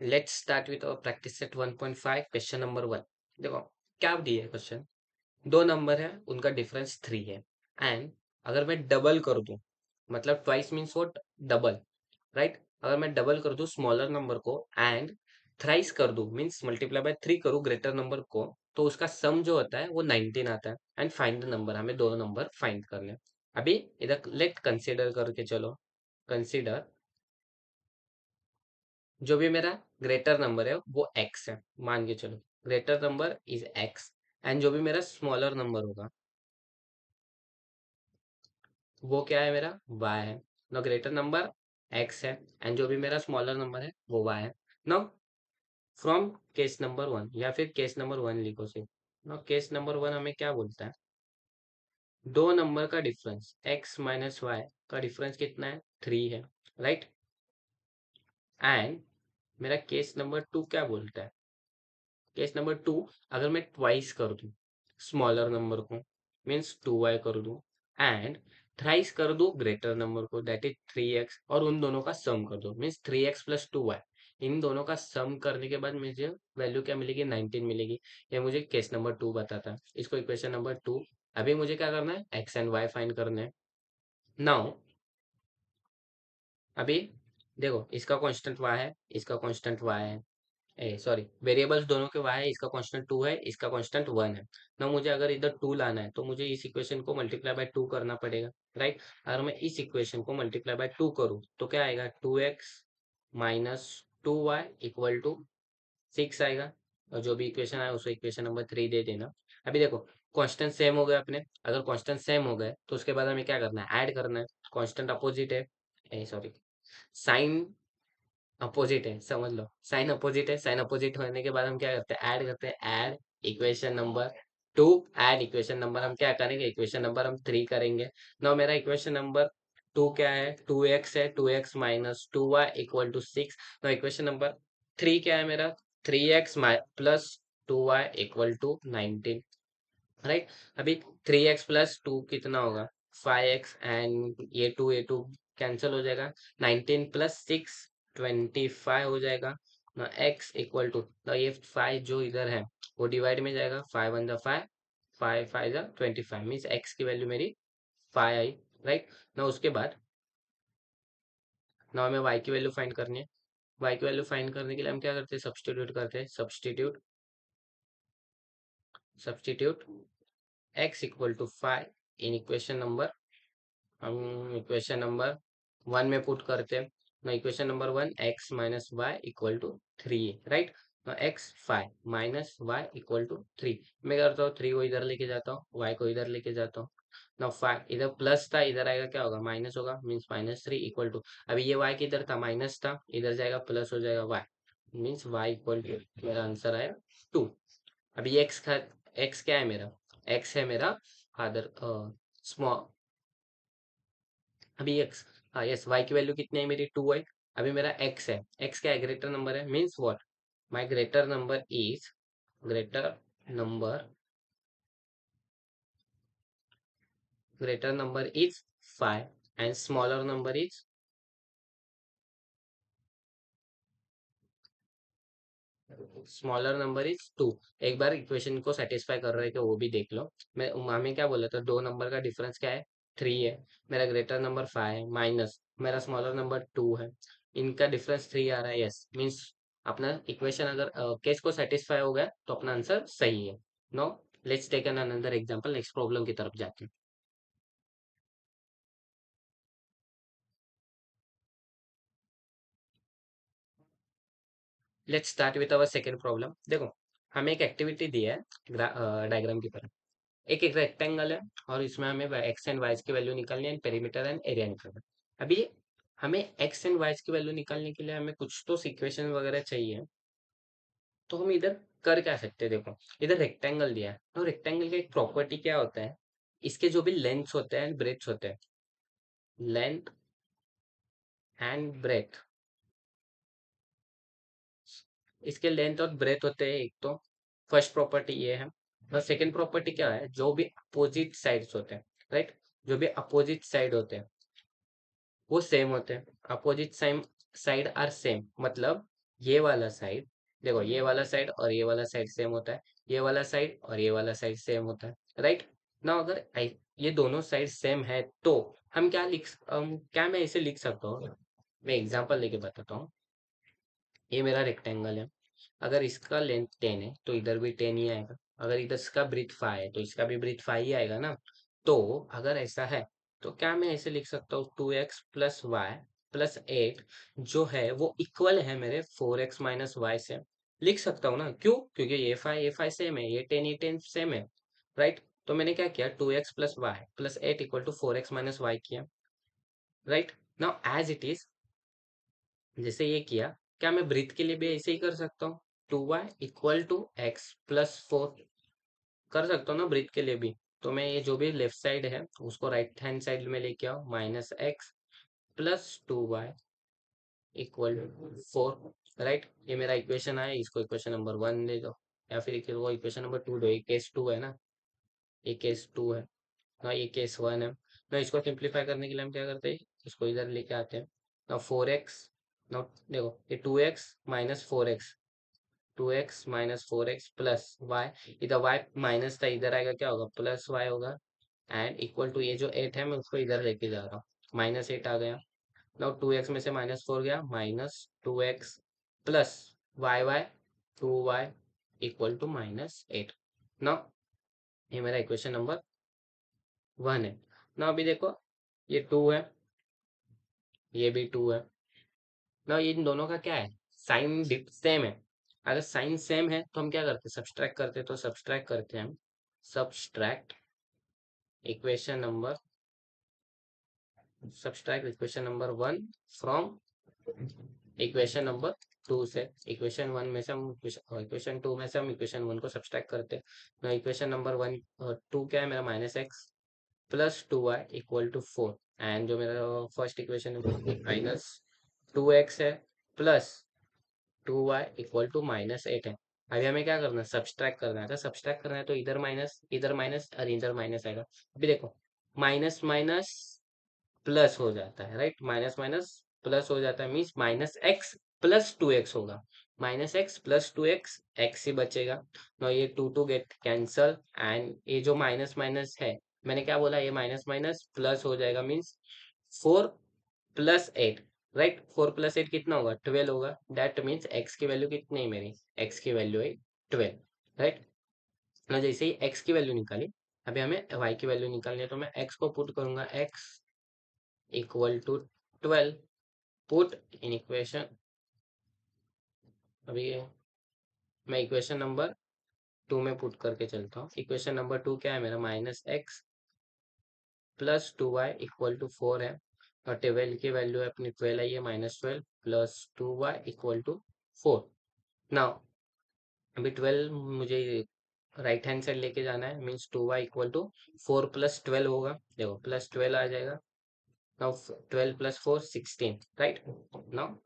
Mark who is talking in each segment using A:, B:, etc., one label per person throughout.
A: Let's start with our practice set 1.5 question number 1। देखो क्या दिया है क्वेश्चन। दो नंबर है, उनका डिफरेंस 3 है। एंड अगर मैं डबल कर दूं, मतलब twice means what, double, right. अगर मैं डबल कर दूं स्मॉलर नंबर को एंड थ्राइस कर दूं मीन्स मल्टीप्लाई बाय 3 करूं ग्रेटर नंबर को, तो उसका सम जो होता है वो 19 आता है। एंड फाइंड द नंबर, हमें दोनों नंबर फाइंड करने हैं। अभी इधर लेट कंसीडर करके चलो। कंसीडर जो भी मेरा ग्रेटर नंबर है वो एक्स है, मान के चलो greater number is x. And जो भी मेरा स्मॉलर नंबर होगा वो क्या है, मेरा वाई है। नो ग्रेटर नंबर एक्स है एंड जो भी मेरा स्मॉलर नंबर है वो वाई है। Know from case number one, या फिर केस नंबर वन लिखो सिर्फ। नो केस नंबर वन हमें क्या बोलता है, दो नंबर का डिफरेंस एक्स माइनस वाई का डिफरेंस कितना है, 3 है, राइट। एंड मेरा केस नंबर टू क्या बोलता है, केस नंबर टू, अगर मैं ट्वाइस कर दूं स्मॉलर नंबर को मीन्स 2y कर दूं एंड थ्राइस कर दूं ग्रेटर नंबर को दैट इज 3x, और उन दोनों का सम कर दो मीन्स 3x प्लस 2y। इन दोनों का सम करने के बाद मुझे वैल्यू क्या मिलेगी, 19 मिलेगी। ये मुझे केस नंबर टू बताता है, इसको इक्वेशन नंबर टू। अभी मुझे क्या करना है, एक्स एंड वाई फाइंड करना है। नाउ अभी देखो, इसका कांस्टेंट y है, इसका कांस्टेंट y है, ए सॉरी वेरिएबल्स दोनों के y है, इसका कांस्टेंट 2 है, इसका कांस्टेंट 1 है। ना मुझे अगर इधर 2 लाना है तो मुझे इस इक्वेशन को मल्टीप्लाई बाय 2 करना पड़ेगा, राइट। अगर मैं इस इक्वेशन को मल्टीप्लाई बाय 2 करूँ तो क्या आएगा, 2x minus 2y equal to 6 आएगा। और जो भी इक्वेशन आया उसको इक्वेशन नंबर 3 दे देना। अभी देखो कांस्टेंट सेम हो गए अपने, अगर कांस्टेंट सेम हो गए तो उसके बाद हमें क्या करना है, ऐड करना है। कांस्टेंट अपोजिट है, सॉरी साइन अपोजिट है, समझ लो साइन अपोजिट है। साइन अपोजिट होने के बाद हम क्या करते हैं, ऐड करते हैं। Add equation number two, add equation number हम क्या करेंगे, इक्वेशन नंबर हम 3 करेंगे। नाउ मेरा इक्वेशन नंबर टू क्या है, 2x है, 2x minus 2y equal to 6। Now equation number 3 क्या है मेरा, 3x plus 2y equal to 19, right. अभी 3x प्लस टू कितना होगा, 5x, एंड ये टू कैंसिल हो जाएगा। 19 प्लस 6 25 हो जाएगा ना, x इक्वल टू ना, ये 5 जो इधर है वो डिवाइड में जाएगा, 5 वन जा 5, 5 5 जा 25 मीन्स x की वैल्यू मेरी 5 आई, राइट। ना उसके बाद ना हमें y की वैल्यू फाइंड करनी है। y की वैल्यू फाइंड करने के लिए हम क्या करते हैं, सब्सटीट्यूट करते हैं। Substitute substitute x equal to 5 in equation number, हम इक्वेशन नंबर वन में पुट करते हैं ना। Equation number one, x minus y equal to 3, right. X 5 minus y equal to 3, मैं करता हूँ 3 को इधर लेके जाता हूँ, वाई को इधर लेके जाता हूँ ना। 5 इधर प्लस था, इधर आएगा क्या होगा, माइनस होगा मीन्स -3 इक्वल टू, अभी ये वाई किधर था, माइनस था, इधर जाएगा प्लस हो जाएगा y means y equal to, मेरा आंसर आया 2। अभी एक्स क्या है मेरा, एक्स है मेरा फादर स्मॉल, अभी एक्स, हाँ यस, वाई की वैल्यू कितनी है मेरी 2 है। अभी मेरा एक्स है, एक्स क्या है, ग्रेटर नंबर है means what, my greater number is, greater number greater number is 5 and smaller number is, smaller number is 2। एक बार इक्वेशन को सेटिस्फाई कर रहे थे वो भी देख लो। मैं हमें क्या बोला था, दो नंबर का डिफरेंस क्या है, 3 है। मेरा ग्रेटर नंबर 5 है माइनस मेरा स्मॉलर नंबर 2 है, इनका डिफरेंस 3 आ रहा है, यस मीन्स अपना इक्वेशन अगर केस को सेटिस्फाई हो गया तो अपना आंसर सही है। No let's take an another example, next problem की तरफ जाते हैं। Let's start with our second problem. देखो हमें एक एक्टिविटी दी है डायग्राम की तरह। एक रेक्टेंगल है और इसमें हमें एक्स एंड वाइज की वैल्यू निकालनी है, पेरीमीटर एंड एरिया निकालना है। अभी हमें एक्स एंड वाइज की वैल्यू निकालने के लिए हमें कुछ तो इक्वेशन वगैरह चाहिए। तो हम इधर कर क्या सकते हैं, देखो इधर रेक्टेंगल दिया है, तो रेक्टेंगल का एक प्रॉपर्टी क्या होता है, इसके जो भी लेंथ होते हैं ब्रेथ होते हैं, लेंथ एंड ब्रेथ, इसके लेंथ और ब्रेथ होते हैं एक तो, फर्स्ट प्रॉपर्टी ये है। और सेकंड प्रॉपर्टी क्या है, जो भी अपोजिट साइड्स होते हैं, राइट, जो भी अपोजिट साइड होते हैं वो सेम होते हैं। अपोजिट साइड आर सेम, मतलब ये वाला साइड, देखो ये वाला साइड और ये वाला साइड सेम होता है, ये वाला साइड और ये वाला साइड सेम होता है, राइट ना। अगर ये दोनों साइड सेम है तो हम क्या मैं इसे लिख सकता हूँ, मैं एग्जांपल लेके बताता हूँ। ये मेरा रेक्टेंगल है, अगर इसका लेंथ 10 है तो इधर भी 10 ही आएगा, अगर इधर इसका ब्रीथ 5 है तो इसका भी ब्रीथ 5 ही आएगा ना। तो अगर ऐसा है तो क्या मैं ऐसे लिख सकता हूँ 2x प्लस वाई प्लस 8 जो है वो इक्वल है मेरे 4x माइनस वाई से। लिख सकता हूँ ना, क्यों? क्योंकि ये 5 सेम है, ये 10 सेम है, राइट। तो मैंने क्या किया, 2x plus y plus 8 equal to 4x minus y किया, right. Now as it is, जैसे ये किया, क्या मैं ब्रीथ के लिए भी ऐसे ही कर सकता हूँ, 2y equal to x plus 4 कर सकता हूँ ना ब्रीथ के लिए भी। तो मैं ये जो भी लेफ्ट साइड है उसको राइट हैंड साइड में लेके आओ, minus x plus 2y equal 4, right. ये मेरा इक्वेशन है, इसको इक्वेशन नंबर 1 ले दो, या फिर वो इक्वेशन नंबर 2 दो, ये केस 2 है ना, ये केस 2 है ना, ये केस 1 है ना। इसको सिंप्लीफाई करने के लिए हम क्या करते हैं, इसको इधर लेके आते हैं ना, 4x ना, देखो ये 2x minus 4x, 2x minus 4x plus y, इधर y माइनस था, इधर आएगा क्या होगा, प्लस y होगा, एंड इक्वल टू ये जो 8 है मैं उसको इधर लेके जा रहा हूँ, माइनस 8 आ गया। नाउ 2x में से माइनस 4 गया, minus 2x plus y 2y equal to minus 8। Now ये मेरा इक्वेशन नंबर 1 है ना। अभी देखो ये 2 है, ये भी 2 है ना, इन दोनों का क्या है, साइन सेम है। अगर साइन सेम है तो हम क्या करते हैं, सब्सट्रैक्ट करते हैं, तो सब्सट्रैक्ट करते हैं हम, subtract equation number subtract equation number 1 from equation number 2 से। इक्वेशन 1 में से हम इक्वेशन 2 में से हम इक्वेशन 1 को सब्सट्रैक्ट करते हैं ना। इक्वेशन नंबर 1 2 क्या है मेरा, minus x plus 2y equal to 4, and जो मेरा फर्स्ट इक्वेशन है माइनस 2x है plus 2y equal to minus 8 है। अभी हमें क्या करना है, सब्सट्रैक्ट करना है। अगर सब्सट्रैक्ट करना है तो इधर माइनस और इधर माइनस आएगा। अभी देखो माइनस माइनस प्लस हो जाता है, राइट, माइनस माइनस प्लस हो जाता है, means minus x plus 2x होगा, minus x plus 2x, x ही बचेगा ना। ये two to get cancel, and ये जो माइनस माइनस है, मैंने क्या बोला, ये माइनस माइनस प्लस हो जाएगा, मीन्स 4 प्लस 8, राइट। 4 प्लस 8 कितना होगा, 12 होगा। दैट मीन्स एक्स की वैल्यू कितनी है मेरी, एक्स की वैल्यू है 12, राइट ना। जैसे ही एक्स की वैल्यू निकाली, अभी हमें वाई की वैल्यू निकालनी है, तो मैं एक्स को पुट करूंगा, x equal to 12, put in equation. अभी मैं इक्वेशन नंबर 2 में पुट करके चलता हूँ। इक्वेशन नंबर 2 क्या है मेरा, minus x plus 2y equal to 4 है, और 12 की वैल्यू है अपनी 12 आई है, minus 12 plus 2y equal to 4। Now अभी 12 मुझे राइट हैंड साइड लेके जाना है, means 2y equal to 4 plus 12 होगा, देखो प्लस 12 आ जाएगा। Now 12 plus 4 16, right. Now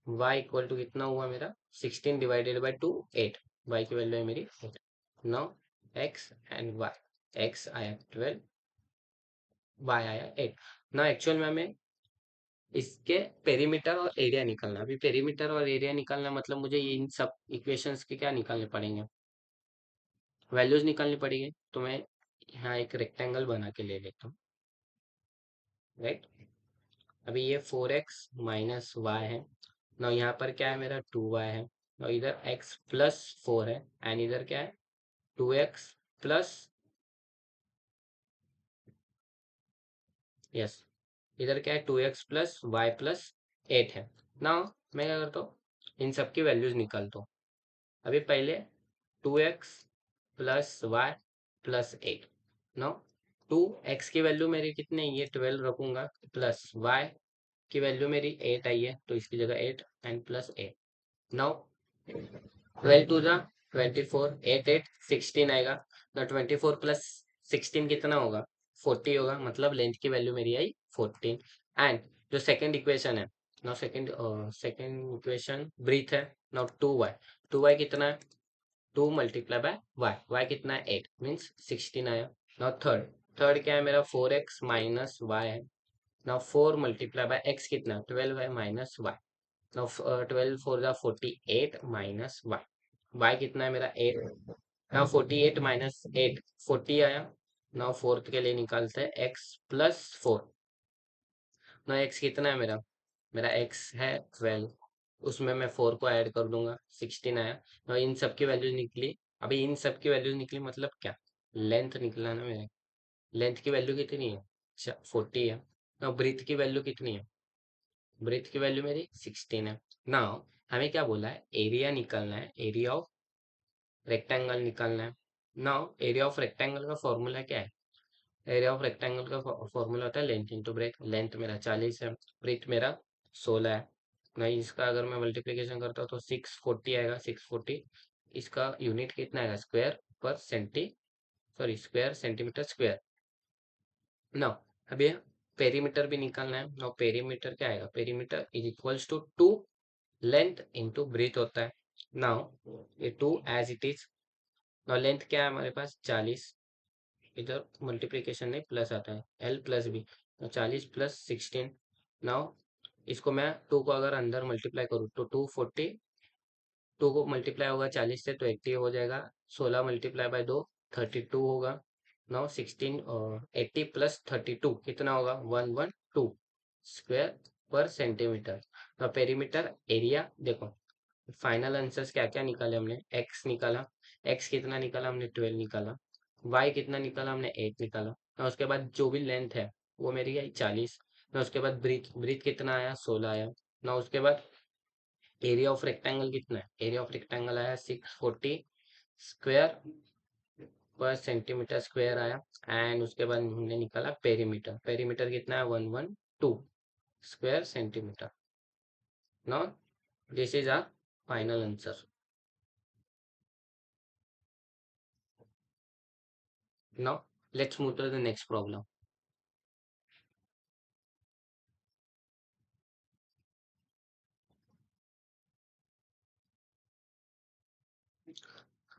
A: y equal to कितना हुआ मेरा, 16 डिवाइडेड बाई 2 8, y की वैल्यू है मेरी 8। Now x and y, x आया 12, y आया 8। नाउ एक्चुअल में हमें इसके पेरीमीटर और एरिया निकालना। अभी पेरीमीटर और एरिया निकालना मतलब मुझे इन सब इक्वेशंस के क्या निकालने पड़ेंगे, वैल्यूज निकालनी पड़ेगी। तो मैं यहाँ एक रेक्टेंगल बना के ले लेता हूँ, राइट। अभी ये 4x माइनस वाई है ना, यहाँ पर क्या है मेरा 2y है, और इधर x प्लस 4 है, एंड इधर क्या है 2x प्लस, यस, इधर क्या है 2x प्लस वाई प्लस 8 है ना। मैं क्या करता हूँ, इन सब की वैल्यूज निकालता हूँ। अभी पहले 2x plus y plus 8 no, 2x की वैल्यू मेरी कितनी है, ये 12 रखूंगा, प्लस y की वैल्यू मेरी 8 आई है, तो इसकी जगह 8 एंड प्लस 8। नाउ 12 टू जा 24, 8 8 16 आएगा ना, 24 प्लस 16 कितना होगा, 40 होगा, मतलब लेंथ की वैल्यू मेरी आई 14। एंड जो सेकंड इक्वेशन है, नाउ सेकंड इक्वेशन ब्रीथ है, नाउ 2y कितना है, 2 मल्टीप्लाई बाय वाई कितना है 8, मीन्स 16 आया। नाउ थर्ड, थर्ड क्या है मेरा 4x माइनस वाई है, नाउ 4 मल्टीप्लाई बाय एक्स कितना है 12 है minus y, now 12 4 = 48 minus y, y कितना है मेरा 8। नाउ 48 माइनस 8 40 आया। नाउ फोर्थ के लिए निकालते हैं एक्स प्लस 4। नाउ एक्स कितना है मेरा, मेरा एक्स है 12, उसमें मैं 4 को ऐड कर दूंगा 16 आया। नाउ इन सब की वैल्यू निकली। अभी इन सब की वैल्यू निकली मतलब क्या, लेंथ निकला ना मेरे। लेंथ की वैल्यू कितनी है, अच्छा 40 है। नाउ ब्रीथ की वैल्यू कितनी है, ब्रीथ की वैल्यू मेरी 16 है। नाउ हमें क्या बोला है, एरिया निकालना है, एरिया ऑफ रेक्टेंगल निकालना है। नाउ एरिया ऑफ रेक्टेंगल का फॉर्मूला क्या है, एरिया ऑफ रेक्टेंगल का फॉर्मूला होता है लेंथ इंटू ब्रेथ। लेंथ मेरा 40 है, ब्रेथ मेरा 16 है। नहीं, इसका अगर मैं मल्टीप्लीकेशन करता हूँ तो 640 आएगा, 640। इसका यूनिट कितना आएगा, स्क्वायर पर centi, sorry square centimeter square. Now अभी पेरीमीटर भी निकालना है। नाउ पेरीमीटर क्या आएगा, perimeter is equals to 2 length into breadth होता है। नाउ ये 2 as it is. Now length क्या है हमारे पास 40, इधर मल्टीप्लीकेशन नहीं प्लस आता है, एल प्लस बी, तो 40 प्लस 16। नाउ इसको मैं 2 को अगर अंदर मल्टीप्लाई करूँ तो 240, 2 को मल्टीप्लाई होगा 40 से तो 80 हो जाएगा। 16 मल्टीप्लाई बाय 2 32 होगा। नाउ 16 80 प्लस 32 कितना होगा, 112 स्क्वायर पर सेंटीमीटर। नाउ पेरीमीटर एरिया देखो, फाइनल आंसर्स क्या क्या निकाले हमने, एक्स निकाला, एक्स कितना निकाला हमने 12 निकाला, वाई कितना निकाला हमने 8 निकाला। ना उसके बाद जो भी लेंथ है वो मेरी आई 40। ना उसके बाद ब्रीथ, ब्रीथ कितना आया 16 आया। ना उसके बाद एरिया ऑफ रेक्टेंगल कितना है, एरिया ऑफ रेक्टेंगल आया 640 स्क्वायर पर सेंटीमीटर स्क्वायर आया। एंड उसके बाद हमने निकाला पेरीमीटर, पेरीमीटर कितना है 112 square centimeter. Now this is our final answer. Now let's move to the next problem.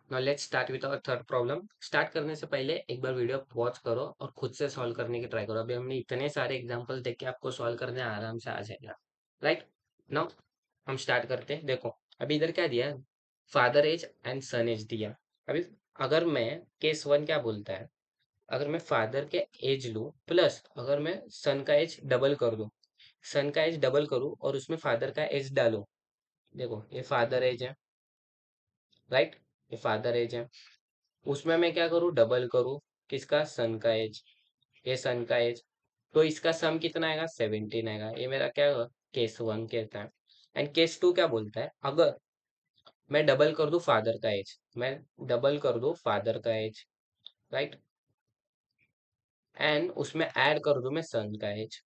A: Now let's start with our third problem. Start करने से पहले एक बार वीडियो पॉज करो और खुद से सॉल्व करने की ट्राई करो। अभी हमने इतने सारे एग्जांपल देख के आपको सॉल्व करने आराम से आ जाएगा, राइट। नाउ हम स्टार्ट करते हैं। देखो अभी इधर क्या दिया है, father age and son age दिया। अभी अगर मैं केस वन क्या बोलता है, अगर मैं फादर के एज लूँ प्लस अगर मैं सन का एज डबल कर दूं, सन का एज डबल करूँ और उसमें फादर का एज डालूं। देखो ये फादर एज है, राइट, ये फादर एज है, उसमें मैं क्या करूँ डबल करूँ, किसका, सन का एज, ये सन का एज, तो इसका सम कितना आएगा 17 आएगा। ये मेरा क्या होगा, केस वन कहता है। एंड केस टू क्या बोलता है, अगर मैं डबल कर दूं फादर का एज, मैं डबल कर दूं फादर का एज, राइट, एंड उसमें ऐड कर दूं मैं सन का एज,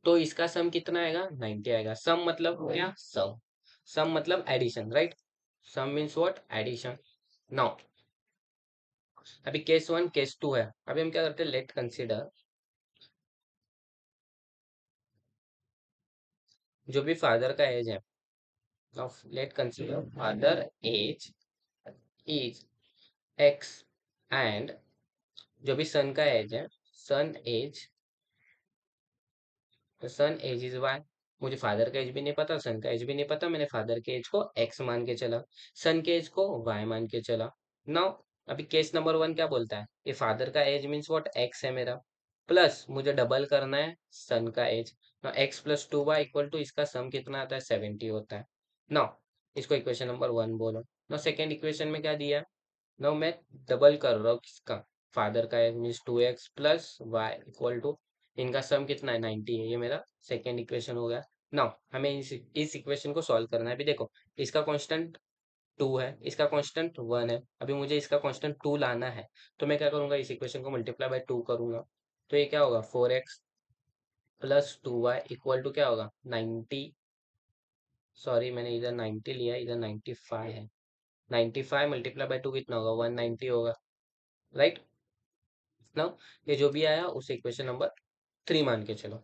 A: तो इसका सम कितना आएगा 90 आएगा। सम मतलब क्या, सम, सम मतलब addition, right, sum means what, addition. Now अभी केस वन केस टू है, अभी हम क्या करते हैं, लेट कंसिडर जो भी फादर का एज है। Now let consider father age is x and जो भी सन का एज है, son age, son age is y. मुझे फादर का एज भी नहीं पता, सन का एज भी नहीं पता, मैंने फादर के एज को एक्स मान के चला, सन के एज को वाई मान के चला। नाउ अभी केस नंबर वन क्या बोलता है, ये फादर का एज मीन्स व्हाट, एक्स है मेरा, प्लस मुझे डबल करना है सन का age. Now x plus 2y equal to इसका सम कितना आता है 70 होता है। नाउ इसको इक्वेशन नंबर वन बोलो। नाउ सेकेंड इक्वेशन में क्या दिया है, नाउ मैं डबल कर रहा हूँ किसका, फादर का age means 2x plus y equal to, इनका सम कितना है 90 है, ये मेरा सेकेंड इक्वेशन हो गया। नाउ हमें इस इक्वेशन को सॉल्व करना है। अभी देखो इसका कांस्टेंट 2 है, इसका कांस्टेंट 1 है, अभी मुझे इसका कांस्टेंट 2 लाना है, तो मैं क्या करूंगा, इस इक्वेशन को मल्टीप्लाई बाय 2 करूंगा, तो ये क्या होगा 4x plus 2y equal to क्या होगा 90, सॉरी मैंने इधर 90 लिया, इधर 95 है, 95 मल्टीप्लाई बाय 2 कितना होगा 190 होगा, राइट। नाउ ये जो भी आया उसे इक्वेशन नंबर 3 मान के चलो।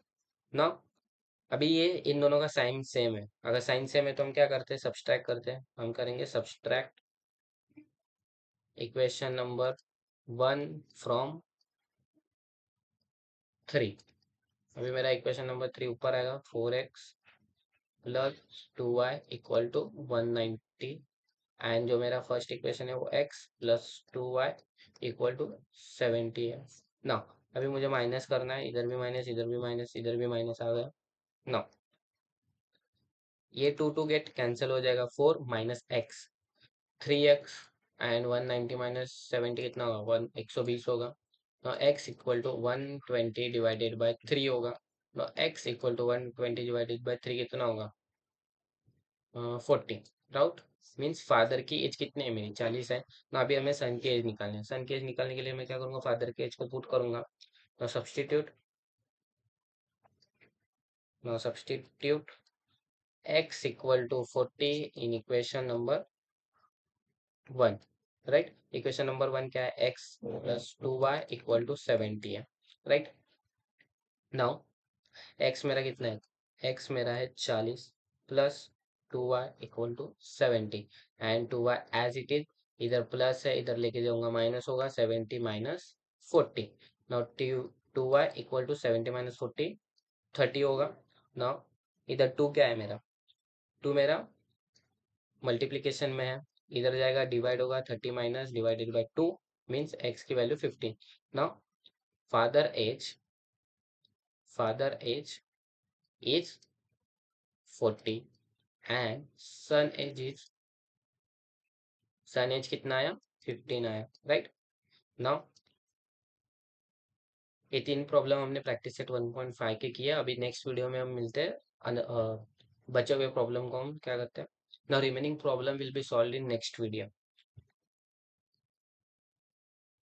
A: नाउ अभी ये इन दोनों का साइन सेम है, अगर साइन सेम है तो हम क्या करते हैं, सब्सट्रैक्ट करते हैं, हम करेंगे सब्सट्रैक्ट इक्वेशन नंबर 1 फ्रॉम 3। अभी मेरा इक्वेशन नंबर 3 ऊपर आएगा 4x plus 2y equal to 190 and जो मेरा फर्स्ट इक्वेशन है वो x plus 2y equal to 70 है ना। अभी मुझे माइनस करना है, इधर भी माइनस, इधर भी माइनस, इधर भी माइनस आ गया ना। ये 2 गेट कैंसिल हो जाएगा, 4 minus x 3x and 190 minus 70 कितना होगा, 120 होगा। now x equal to 120 divided by 3 होगा। now x equal to 120 divided by 3 कितना होगा, 40 राउट। मीन्स फादर की एज कितने है मेरी, 40 है ना। अभी हमें सन की एज निकालनी है, सन की एज निकालने के लिए मैं क्या करूंगा, फादर की एज को पुट करूंगा। now substitute now substitute x equal to 40 in equation number 1, right. Equation number 1 क्या है, x plus 2y equal to 70 है, राइट। नाउ x मेरा कितना है, x मेरा है 40 plus 2y equal to 70 and 2y as it is, इधर plus है इधर लेके जाऊंगा माइनस होगा, 70 minus 40। Now 2y equal to 70 minus 40 30 होगा। नाउ इधर 2 क्या है मेरा, 2 मेरा मल्टीप्लीकेशन में है, इधर जाएगा डिवाइड होगा, 30 minus divided by 2 means x की value 15। Now father age is 40 and son age कितना आया, 15 आया, राइट। नाउ ये 3 प्रॉब्लम हमने प्रैक्टिस सेट 1.5 के किया। अभी नेक्स्ट वीडियो में हम मिलते हैं, बचे हुए प्रॉब्लम को हम क्या करते हैं, now remaining problem will be solve in next video.